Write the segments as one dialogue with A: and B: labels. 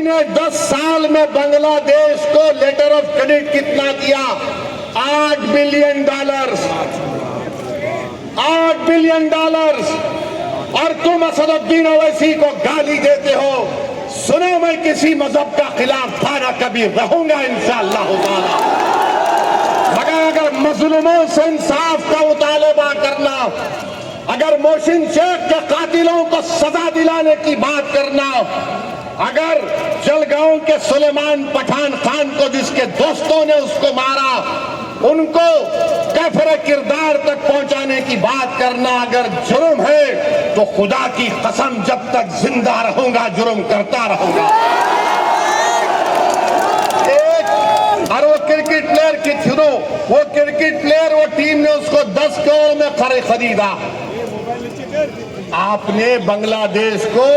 A: ने 10 साल में बांग्लादेश को लेटर ऑफ क्रेडिट कितना दिया? $8 बिलियन। $8 बिलियन। और तुम असदुद्दीन ओवैसी को गाली देते हो। सुनो, मैं किसी मजहब का खिलाफ था ना कभी रहूंगा इंशाअल्लाह ताला, मगर अगर मजलूमों से इंसाफ का मुतालबा करना, अगर मोहसिन शेख के कातिलों को सजा दिलाने की बात करना, अगर जलगांव के सुलेमान पठान खान को जिसके दोस्तों ने उसको मारा उनको काफिर किरदार तक पहुंचाने की बात करना अगर जुर्म है तो खुदा की कसम जब तक जिंदा रहूंगा जुर्म करता रहूंगा। और वो क्रिकेट प्लेयर के थ्रू, वो क्रिकेट प्लेयर, वो टीम ने उसको 10 करोड़ में खरीदा। आपने बांग्लादेश को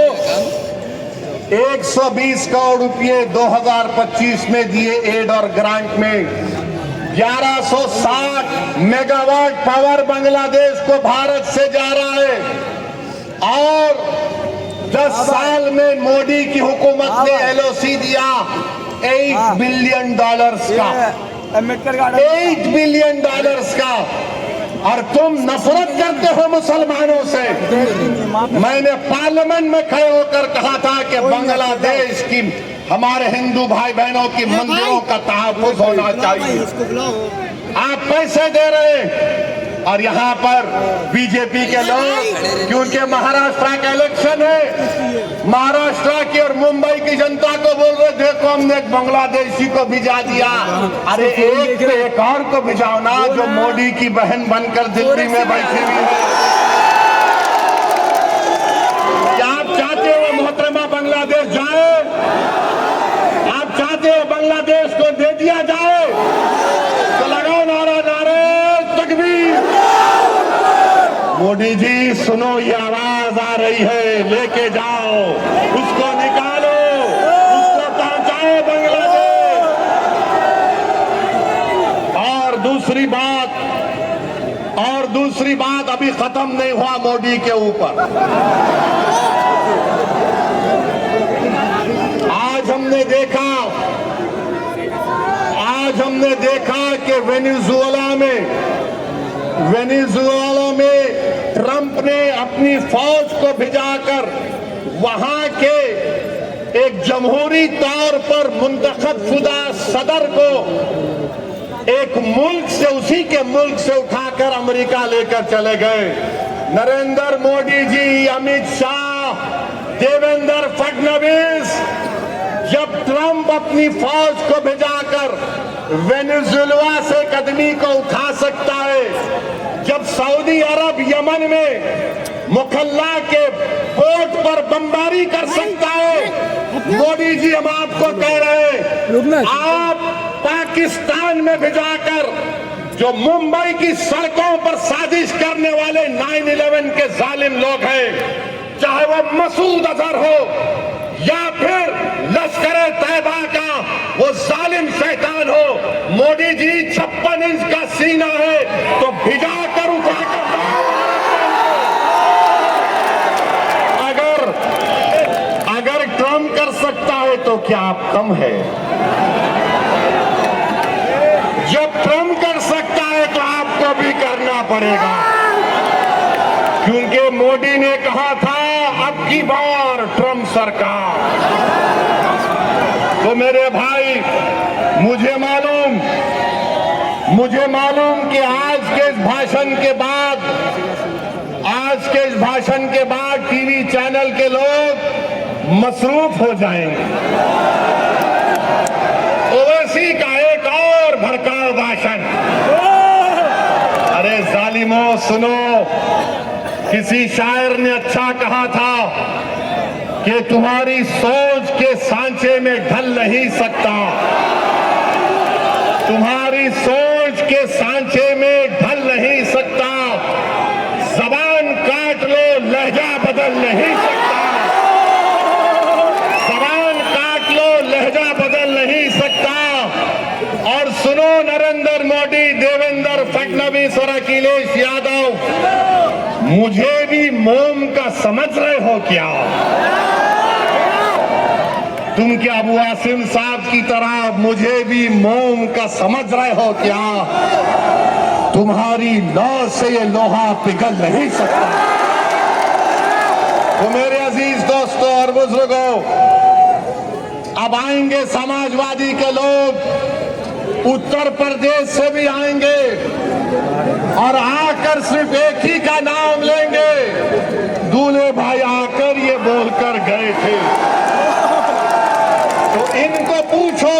A: 120 करोड़ रुपए 2025 में दिए एड और ग्रांट में। 1160 मेगावाट पावर बांग्लादेश को भारत से जा रहा है और 10 साल में मोदी की हुकूमत ने एलओसी दिया $8 बिलियन का, $8 बिलियन का। और तुम नफरत करते हो मुसलमानों से। मैंने पार्लियामेंट में खड़े होकर कहा था कि बांग्लादेश की हमारे हिंदू भाई बहनों की मंदिरों का तहफ्फुज़ होना चाहिए। आप पैसे दे रहे हैं और यहाँ पर बीजेपी के लोग, क्योंकि महाराष्ट्र का इलेक्शन है, महाराष्ट्र की और मुंबई की जनता को बोल रहे देखो हमने एक बांग्लादेशी को भिजा दिया। अरे एक और को भिजाओ ना जो मोदी की बहन बनकर दिल्ली में बैठी हुई है। क्या आप चाहते हो मोहतरमा बांग्लादेश जाए? आप चाहते हो बांग्लादेश को दे दिया जाए? तो लगाओ नारा, नारे तकबीर। मोदी जी सुनो, ये आवाज आ रही है, लेके जाओ उसको, निकालो उसको, पहुंचाओ बांग्लादेश। और दूसरी बात अभी खत्म नहीं हुआ मोदी के ऊपर। आज हमने देखा कि वेनेजुएला में ट्रंप ने अपनी फौज को भिजाकर वहां के एक जमहूरी तौर पर मुंतखब शुदा सदर को एक मुल्क से, उसी के मुल्क से उठाकर अमेरिका लेकर चले गए। नरेंद्र मोदी जी, अमित शाह, देवेंद्र फडणवीस, जब ट्रंप अपनी फौज को भिजाकर वेनेजुएला से कदमी को उठा सकता है, जब सऊदी अरब यमन में मुखल्ला के पोर्ट पर बमबारी कर सकता है, मोदी जी हम आपको कह रहे हैं, आप पाकिस्तान में भिजाकर जो मुंबई की सड़कों पर साजिश करने वाले 9/11 के जालिम लोग हैं, चाहे वो मसूद अजहर हो या फिर लश्कर तैयबा का वो जालिम शैतान हो, मोदी जी 56 इंच का सीना है तो भिजा कर उठाकर, अगर ट्रम्प कर सकता है तो क्या आप कम है? जब ट्रम्प कर सकता है तो आपको भी करना पड़ेगा, क्योंकि मोदी ने कहा था अब की बार ट्रम्प सरकार। तो मेरे भाई, मुझे मालूम कि आज के इस भाषण के बाद टीवी चैनल के लोग मसरूफ हो जाएंगे। ओवैसी का एक और भड़काऊ भाषण। अरे जालिमों सुनो, किसी शायर ने अच्छा कहा था कि तुम्हारी सोच के सांचे में ढल नहीं सकता, तुम्हारी सोच के सांचे में ढल नहीं सकता, जबान काट लो लहजा बदल नहीं सकता, जबान काट लो लहजा बदल नहीं सकता। और सुनो नरेंद्र मोदी, देवेंद्र फडणवीस और अखिलेश यादव, मुझे भी मोम का समझ रहे हो क्या? तुम क्या अबू आसिम साहब की तरह मुझे भी मोम का समझ रहे हो क्या? तुम्हारी लौ से ये लोहा पिघल नहीं सकता। तो मेरे अजीज दोस्तों और बुजुर्गों, अब आएंगे समाजवादी के लोग, उत्तर प्रदेश से भी आएंगे और आकर सिर्फ एक ही का नाम लेंगे, दूल्हे भाई आकर ये बोलकर गए थे। तो इनको पूछो,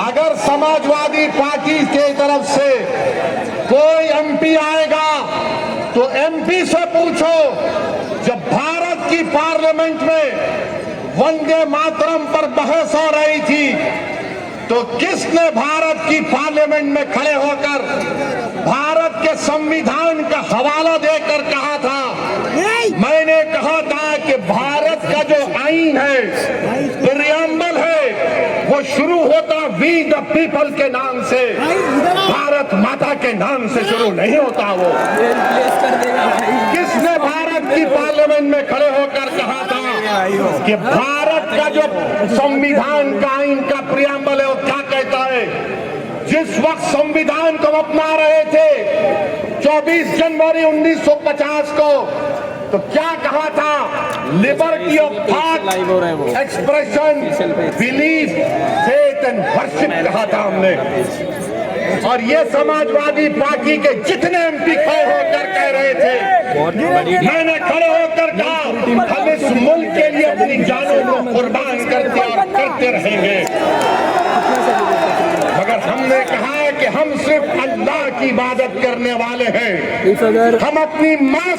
A: अगर समाजवादी पार्टी के तरफ से कोई एमपी आएगा तो एमपी से पूछो, जब भारत की पार्लियामेंट में वंदे मातरम पर बहस हो रही थी तो किसने भारत की पार्लियामेंट में खड़े होकर भारत के संविधान का हवाला देकर कहा था? मैंने कहा था कि भारत का जो आईन है, प्रियम्बल है, वो शुरू होता वी द पीपल के नाम से, भारत माता के नाम से शुरू नहीं होता। वो किसने भारत की पार्लियामेंट में खड़े होकर कहा था कि भारत का जो संविधान का आईन का प्रियम्बल है वो क्या कहता है? जिस वक्त संविधान को अपना रहे थे 24 जनवरी 1950 को, तो क्या कहा था? Liberty of thought, expression, belief, faith and worship कहा था हमने। और ये समाजवादी पार्टी के जितने एमपी खड़े होकर कह रहे थे, मैंने खड़े होकर कहा हम इस मुल्क के लिए अपनी जानों को कुर्बान करते और करते रहेंगे। मगर हमने कहा है कि हम सिर्फ अल्लाह की इबादत करने वाले हैं। हम अपनी माँ